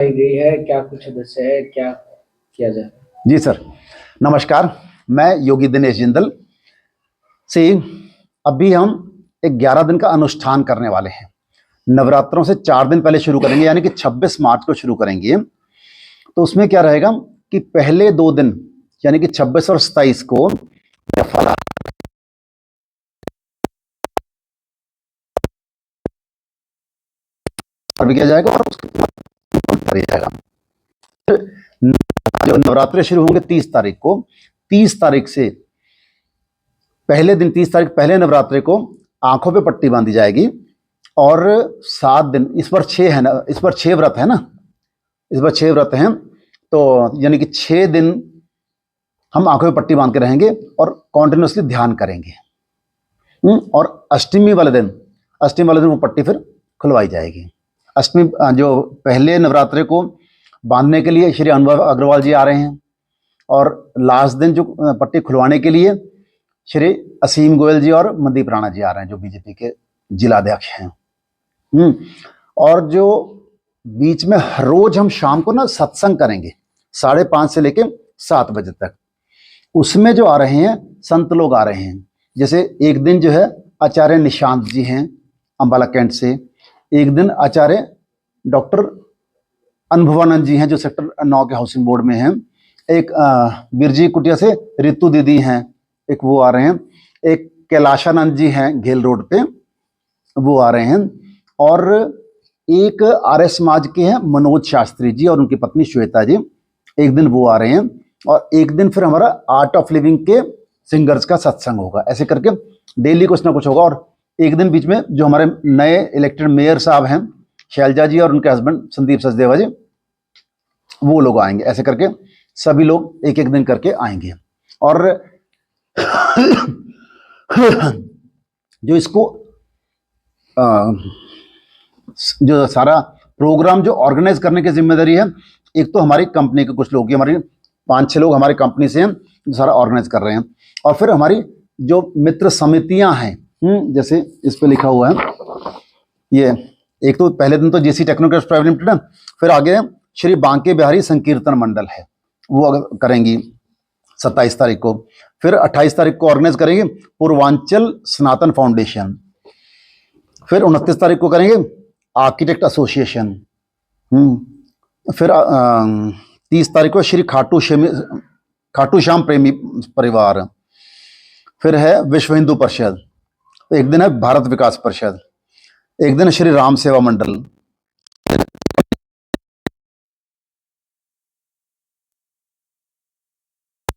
गई है, क्या कुछ सदस्य है, क्या किया जाए? जी सर, नमस्कार। मैं योगी दिनेश जिंदल से अभी हम एक 11 दिन का अनुष्ठान करने वाले हैं। नवरात्रों से 4 दिन पहले शुरू करेंगे, यानी कि 26 मार्च को शुरू करेंगे। तो उसमें क्या रहेगा कि पहले 2 दिन यानी कि 26 और 27 को फलाहार भी किया जाएगा और उसके बाद किया जाएगा। जो नवरात्रि शुरू होंगे 30 तारीख को, 30 तारीख से पहले दिन 30 तारीख पहले नवरात्रि को आंखों पे पट्टी बांधी जाएगी और 7 दिन, इस पर 6 है ना, इस पर 6 व्रत है ना, इस पर 6 व्रत हैं। तो यानी कि 6 दिन हम आंखों पे पट्टी बांध के रहेंगे और कॉन्टिन्यूसली ध्यान करेंगे। और अष्टमी वाले दिन वो पट्टी फिर खुलवाई जाएगी। अष्टमी जो पहले नवरात्रि को बांधने के लिए श्री अनुभव अग्रवाल जी आ रहे हैं और लास्ट दिन जो पट्टी खुलवाने के लिए श्री असीम गोयल जी और मनदीप राणा जी आ रहे हैं, जो बीजेपी के जिलाध्यक्ष हैं। और जो बीच में हर रोज हम शाम को ना सत्संग करेंगे 5:30 से लेके 7 बजे तक। उसमें जो आ रहे हैं संत लोग आ रहे हैं, जैसे एक दिन जो है आचार्य निशांत जी हैं अंबाला कैंट से, एक दिन आचार्य डॉक्टर अनुभवानंद जी हैं जो सेक्टर 9 के हाउसिंग बोर्ड में हैं, एक बिरजी कुटिया से रितु दीदी हैं, एक वो आ रहे हैं, एक कैलाशानंद जी हैं घेल रोड पे, वो आ रहे हैं, और एक आर्य समाज के हैं मनोज शास्त्री जी और उनकी पत्नी श्वेता जी, एक दिन वो आ रहे हैं। और एक दिन फिर हमारा आर्ट ऑफ लिविंग के सिंगर्स का सत्संग होगा। ऐसे करके डेली कुछ ना कुछ होगा। और एक दिन बीच में जो हमारे नए इलेक्टेड मेयर साहब हैं शैलजा जी और उनके हस्बैंड संदीप सचदेवा जी, वो लोग आएंगे। ऐसे करके सभी लोग एक एक दिन करके आएंगे। और जो इसको जो सारा प्रोग्राम जो ऑर्गेनाइज करने की जिम्मेदारी है, एक तो हमारी कंपनी के कुछ लोग, हमारी 5-6 लोग हमारी कंपनी से हैं जो सारा ऑर्गेनाइज कर रहे हैं। और फिर हमारी जो मित्र समितियां हैं, जैसे इस पे लिखा हुआ है, ये एक तो पहले दिन तो जेसी टेक्नोक्रेट्स प्राइवेट लिमिटेड, फिर आगे श्री बांके बिहारी संकीर्तन मंडल है, वो करेंगी 27 तारीख को। फिर 28 तारीख को ऑर्गेनाइज करेंगे पूर्वांचल सनातन फाउंडेशन। फिर 29 तारीख को करेंगे आर्किटेक्ट एसोसिएशन। फिर 30 तारीख को श्री खाटू श्याम प्रेमी परिवार। फिर है विश्व हिंदू परिषद, एक दिन है भारत विकास परिषद, एक दिन श्री राम सेवा मंडल,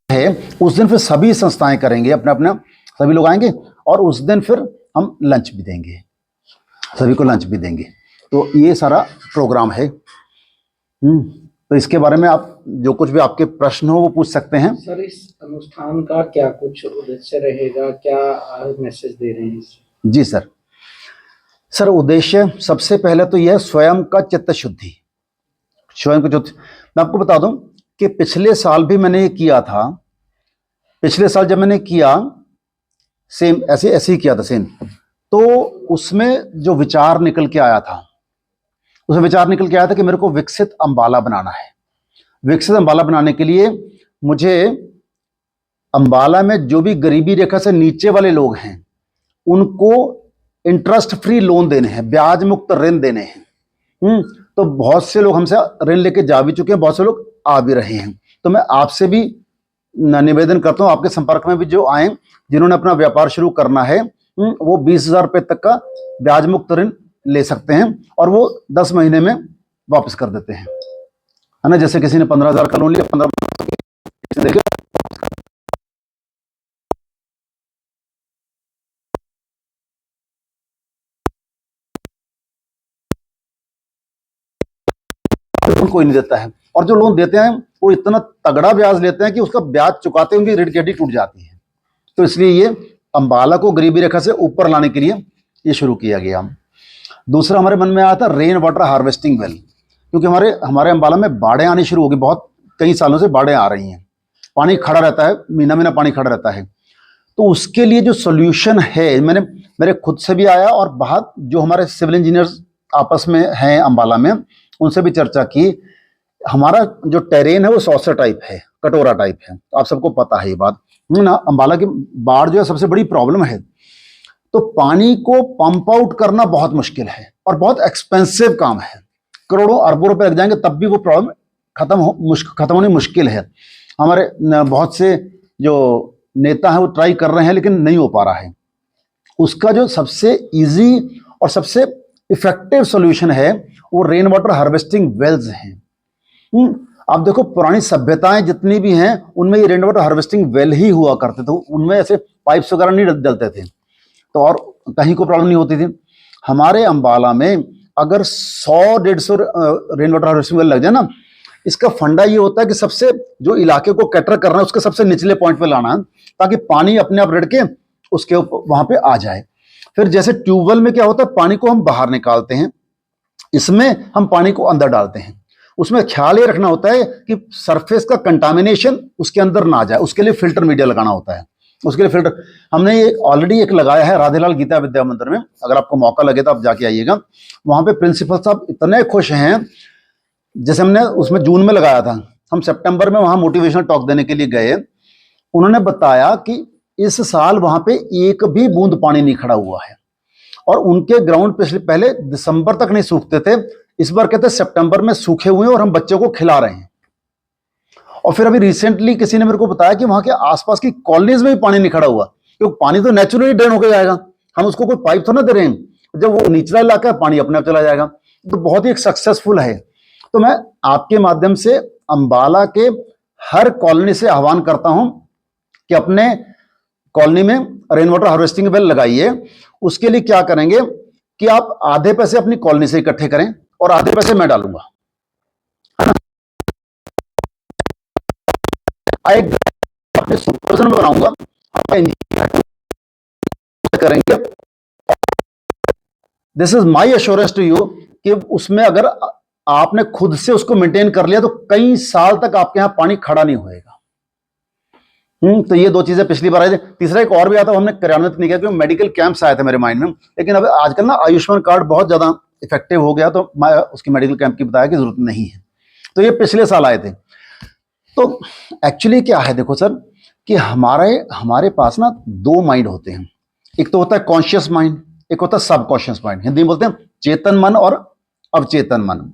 है उस दिन फिर सभी संस्थाएं करेंगे अपने अपने, सभी लोग आएंगे और उस दिन फिर हम लंच भी देंगे, सभी को लंच भी देंगे। तो ये सारा प्रोग्राम है। तो इसके बारे में आप जो कुछ भी आपके प्रश्न हो वो पूछ सकते हैं। सर, इस अनुष्ठान का क्या कुछ उद्देश्य रहेगा, क्या मैसेज दे रहे हैं इससे? जी सर, उद्देश्य सबसे पहले तो यह स्वयं का चित्त शुद्धि, स्वयं को चित्त। मैं आपको बता दूं कि पिछले साल भी मैंने ये किया था। पिछले साल जब मैंने किया सेम ऐसे ही किया था सेम, तो उसमें जो विचार निकल के आया था, उसमें विचार निकल के आया था कि मेरे को विकसित अंबाला बनाना है। विकसित अंबाला बनाने के लिए मुझे अंबाला में जो भी गरीबी रेखा से नीचे वाले लोग हैं उनको इंटरेस्ट फ्री लोन देने हैं, ब्याज मुक्त ऋण देने हैं। तो बहुत से लोग हमसे ऋण लेके जा भी चुके हैं, बहुत से लोग आ भी रहे हैं। तो मैं आपसे भी निवेदन करता हूं, आपके संपर्क में भी जो आए जिन्होंने अपना व्यापार शुरू करना है, वो 20,000 रुपए तक का ब्याज मुक्त ऋण ले सकते हैं और वो 10 महीने में वापस कर देते हैं, है ना। जैसे किसी ने 15,000 का लोन लिया, 15 कोई नहीं देता है। और जो लोन देते हैं वो इतना तगड़ा ब्याज लेते हैं कि उसका ब्याज चुकाते उनकी ऋण की हड्डी टूट जाती है। तो इसलिए ये अंबाला को गरीबी रेखा से ऊपर लाने के लिए ये शुरू किया गया। दूसरा हमारे मन में आया था रेन वाटर हार्वेस्टिंग वेल, क्योंकि हमारे अंबाला में बाढ़ें आनी शुरू हो गई, बहुत कई सालों से बाढ़ें आ रही हैं, पानी खड़ा रहता है, महीना महीना पानी खड़ा रहता है। तो उसके लिए जो सोल्यूशन है, मेरे खुद से भी आया और बाहर जो हमारे सिविल इंजीनियर्स आपस में हैं अंबाला में, उनसे भी चर्चा की हमारा जो टेरेन है वो सॉसर टाइप है, कटोरा टाइप है, तो आप सबको पता है ये बात ना। अंबाला की बाढ़ जो है सबसे बड़ी प्रॉब्लम है, तो पानी को पंप आउट करना बहुत मुश्किल है और बहुत एक्सपेंसिव काम है, करोड़ों अरबों रुपए लग जाएंगे तब भी वो प्रॉब्लम खत्म होनी मुश्किल है। हमारे बहुत से जो नेता हैं वो ट्राई कर रहे हैं लेकिन नहीं हो पा रहा है। उसका जो सबसे इजी और सबसे इफेक्टिव सॉल्यूशन है वो रेन वाटर हार्वेस्टिंग वेल्स हैं। आप देखो पुरानी सभ्यताएं जितनी भी हैं उनमें ये रेन वाटर हार्वेस्टिंग वेल ही हुआ करते थे, उनमें ऐसे पाइप्स वगैरह नहीं डलते थे, तो और कहीं कोई प्रॉब्लम नहीं होती थी। हमारे अंबाला में अगर 100-150 रेन वाटर हार्वेस्टिंग वेल लग जाए ना, इसका फंडा ये होता है कि सबसे जो इलाके को कैटर करना है उसके सबसे निचले पॉइंट पे लाना है ताकि पानी अपने आप रड़ के उसके वहां पे आ जाए। फिर जैसे ट्यूबवेल में क्या होता है, पानी को हम बाहर निकालते हैं, इसमें हम पानी को अंदर डालते हैं। उसमें ख्याल ये रखना होता है कि सरफेस का कंटामिनेशन उसके अंदर ना जाए, उसके लिए फिल्टर मीडिया लगाना होता है। उसके लिए फिल्टर हमने ये ऑलरेडी एक लगाया है राधेलाल गीता विद्या मंदिर में, अगर आपको मौका लगे तो आप जाके आइएगा। वहां पे प्रिंसिपल साहब इतने खुश हैं, जैसे हमने उसमें जून में लगाया था, हम सितंबर में वहां मोटिवेशनल टॉक देने के लिए गए। उन्होंने बताया कि इस साल वहां पे एक भी बूंद पानी नहीं खड़ा हुआ है और उनके ग्राउंड पहले दिसंबर तक नहीं सूखते थे, इस बार कहते सितंबर में सूखे हुए हैं और हम बच्चों को खिला रहे हैं। और फिर अभी रिसेंटली किसी ने मेरे को बताया कि वहां के आसपास की कॉलोनीज में भी पानी नहीं खड़ा हुआ, क्योंकि पानी तो नेचुरली ड्रेन होकर जाएगा, हम उसको कोई पाइप तो ना दे रहे हैं, जब वो निचला इलाका है पानी अपने आप चला जाएगा। तो बहुत ही एक सक्सेसफुल है। तो मैं आपके माध्यम से अंबाला के हर कॉलोनी से आह्वान करता हूं कि अपने कॉलोनी में रेन वाटर हार्वेस्टिंग वेल लगाइए। उसके लिए क्या करेंगे कि आप आधे पैसे अपनी कॉलोनी से इकट्ठे करें और आधे पैसे मैं डालूंगा, एक अपने सुपरविजन में बनाऊंगा, आपका इंजीनियर करेंगे। This is my assurance to you कि उसमें अगर आपने खुद से उसको मेंटेन कर लिया तो कई साल तक आपके यहां पानी खड़ा नहीं होएगा। तो ये दो चीजें पिछली बार आई थी। तीसरा एक और भी आता, हमने कार्यान्वित नहीं किया क्योंकि मेडिकल कैंप्स आए थे मेरे माइंड में, लेकिन अब आजकल ना आयुष्मान कार्ड बहुत ज्यादा इफेक्टिव हो गया, तो मैं उसकी मेडिकल कैंप की बताया कि जरूरत नहीं है। तो ये पिछले साल आए थे। तो एक्चुअली क्या है देखो सर, कि हमारे पास ना दो माइंड होते हैं, एक तो होता है कॉन्शियस माइंड, एक होता है सबकॉन्शियस माइंड। हिंदी में बोलते हैं चेतन मन और अवचेतन मन।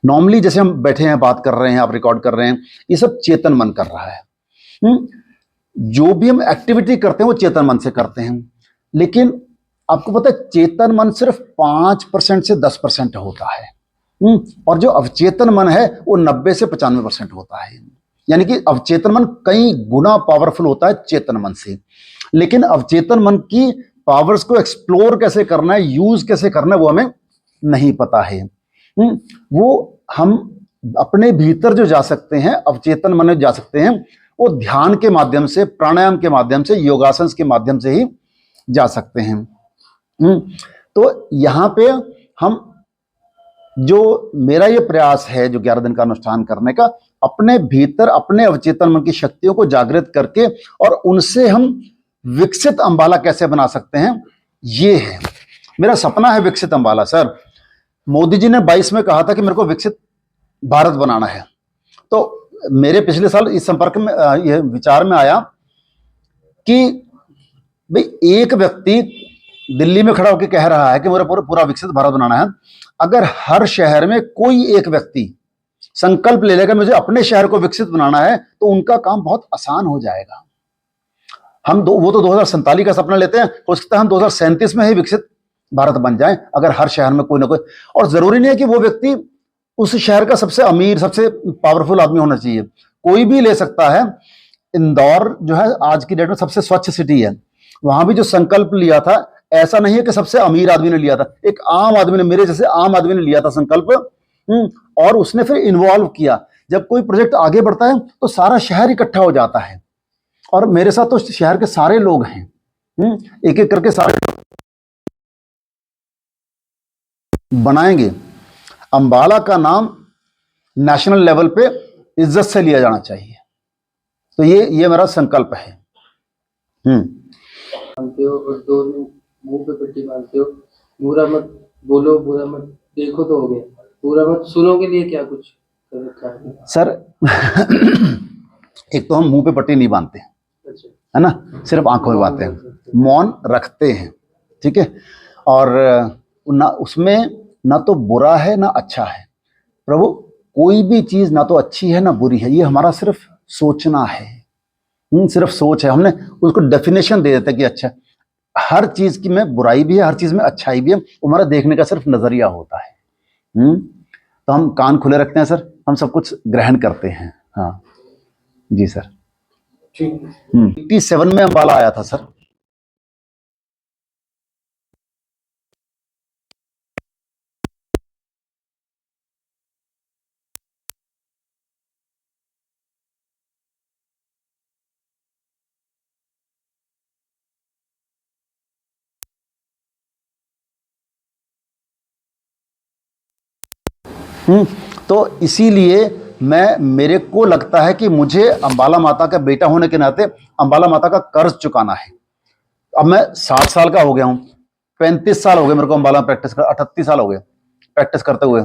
नॉर्मली जैसे हम बैठे हैं बात कर रहे हैं, आप रिकॉर्ड कर रहे हैं, ये सब चेतन मन कर रहा है। जो भी हम एक्टिविटी करते हैं वो चेतन मन से करते हैं, लेकिन आपको पता है चेतन मन सिर्फ 5% से 10% होता है, और जो अवचेतन मन है वो 90 से 95% होता है। यानी कि अवचेतन मन कई गुना पावरफुल होता है चेतन मन से। लेकिन अवचेतन मन की पावर्स को एक्सप्लोर कैसे करना है, यूज कैसे करना है, वो हमें नहीं पता है। वो हम अपने भीतर जो जा सकते हैं, अवचेतन मन में जा सकते हैं, वो ध्यान के माध्यम से, प्राणायाम के माध्यम से, योगासन के माध्यम से ही जा सकते हैं। तो यहां पे हम जो मेरा ये प्रयास है जो 11 दिन का अनुष्ठान करने का, अपने भीतर अपने अवचेतन मन की शक्तियों को जागृत करके और उनसे हम विकसित अंबाला कैसे बना सकते हैं, ये है मेरा सपना है। विकसित अंबाला सर, मोदी जी ने 22 में कहा था कि मेरे को विकसित भारत बनाना है। तो मेरे पिछले साल इस संपर्क में यह विचार में आया कि भाई एक व्यक्ति दिल्ली में खड़ा होकर कह रहा है कि मेरा पूरा विकसित भारत बनाना है। अगर हर शहर में कोई एक व्यक्ति संकल्प ले लेगा मुझे अपने शहर को विकसित बनाना है, तो उनका काम बहुत आसान हो जाएगा। वो तो 2047 का सपना लेते हैं, हो सकता है हम 2037 में ही विकसित भारत बन जाए, अगर हर शहर में कोई ना कोई। और जरूरी नहीं है कि वो व्यक्ति उस शहर का सबसे अमीर, सबसे पावरफुल आदमी होना चाहिए, कोई भी ले सकता है। इंदौर जो है आज की डेट में सबसे स्वच्छ सिटी है, वहां भी जो संकल्प लिया था, ऐसा नहीं है कि सबसे अमीर आदमी ने लिया था, एक आम आदमी ने, मेरे जैसे आम आदमी ने लिया था संकल्प, और उसने फिर इन्वॉल्व किया। जब कोई प्रोजेक्ट आगे बढ़ता है तो सारा शहर इकट्ठा हो जाता है, और मेरे साथ तो शहर के सारे लोग हैं, एक एक करके सारे बनाएंगे। अंबाला का नाम नेशनल लेवल पे इज्जत से लिया जाना चाहिए। तो ये मेरा संकल्प है। बांधते हो और दो मुंह पे पट्टी बांधते हो, बुरा मत बोलो, बुरा मत देखो तो हो गया, बुरा मत सुनो के लिए क्या कुछ रखा है? सर एक तो हम मुंह पे पट्टी नहीं बांधते, अच्छा, है ना, सिर्फ आंखों में बांधते हैं, मौन रखते हैं, ठीक है। और ना उसमें ना तो बुरा है ना अच्छा है प्रभु, कोई भी चीज ना तो अच्छी है ना बुरी है, ये हमारा सिर्फ सोचना है, सिर्फ सोच है। हमने उसको डेफिनेशन दे देते कि अच्छा, हर चीज की में बुराई भी है, हर चीज में अच्छाई भी है, हमारा देखने का सिर्फ नजरिया होता है। तो हम कान खुले रखते हैं सर, हम सब कुछ ग्रहण करते हैं। हाँ जी सर। ठीक। 87 में अम्बाला आया था सर। तो इसीलिए मेरे को लगता है कि मुझे अंबाला माता का बेटा होने के नाते अंबाला माता का कर्ज चुकाना है। अब मैं 60 साल का हो गया हूं, 35 साल हो गए मेरे को अंबाला प्रैक्टिस कर, 38 साल हो गए प्रैक्टिस करते हुए।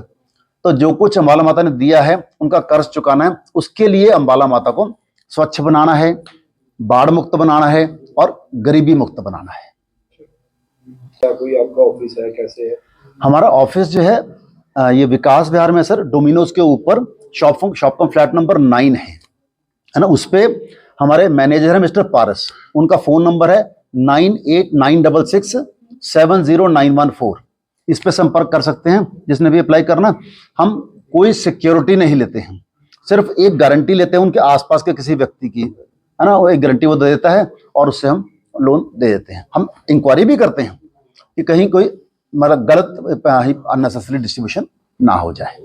तो जो कुछ अंबाला माता ने दिया है उनका कर्ज चुकाना है, उसके लिए अंबाला माता को स्वच्छ बनाना है, बाढ़ मुक्त बनाना है और गरीबी मुक्त बनाना है। क्या कोई आपका ऑफिस है, कैसे है? हमारा ऑफिस जो है ये विकास विहार में सर, डोमिनोज के ऊपर शॉप फ्लैट नंबर 9 है ना। उस पे हमारे मैनेजर है मिस्टर पारस, उनका फोन नंबर है 9896670914। इस पे संपर्क कर सकते हैं जिसने भी अप्लाई करना। हम कोई सिक्योरिटी नहीं लेते हैं, सिर्फ एक गारंटी लेते हैं उनके आसपास के किसी व्यक्ति की, है ना, वो एक गारंटी वो दे देता है और उससे हम लोन दे देते हैं। हम इंक्वायरी भी करते हैं कि कहीं कोई मतलब गलत अननेसेसरी डिस्ट्रीब्यूशन ना हो जाए।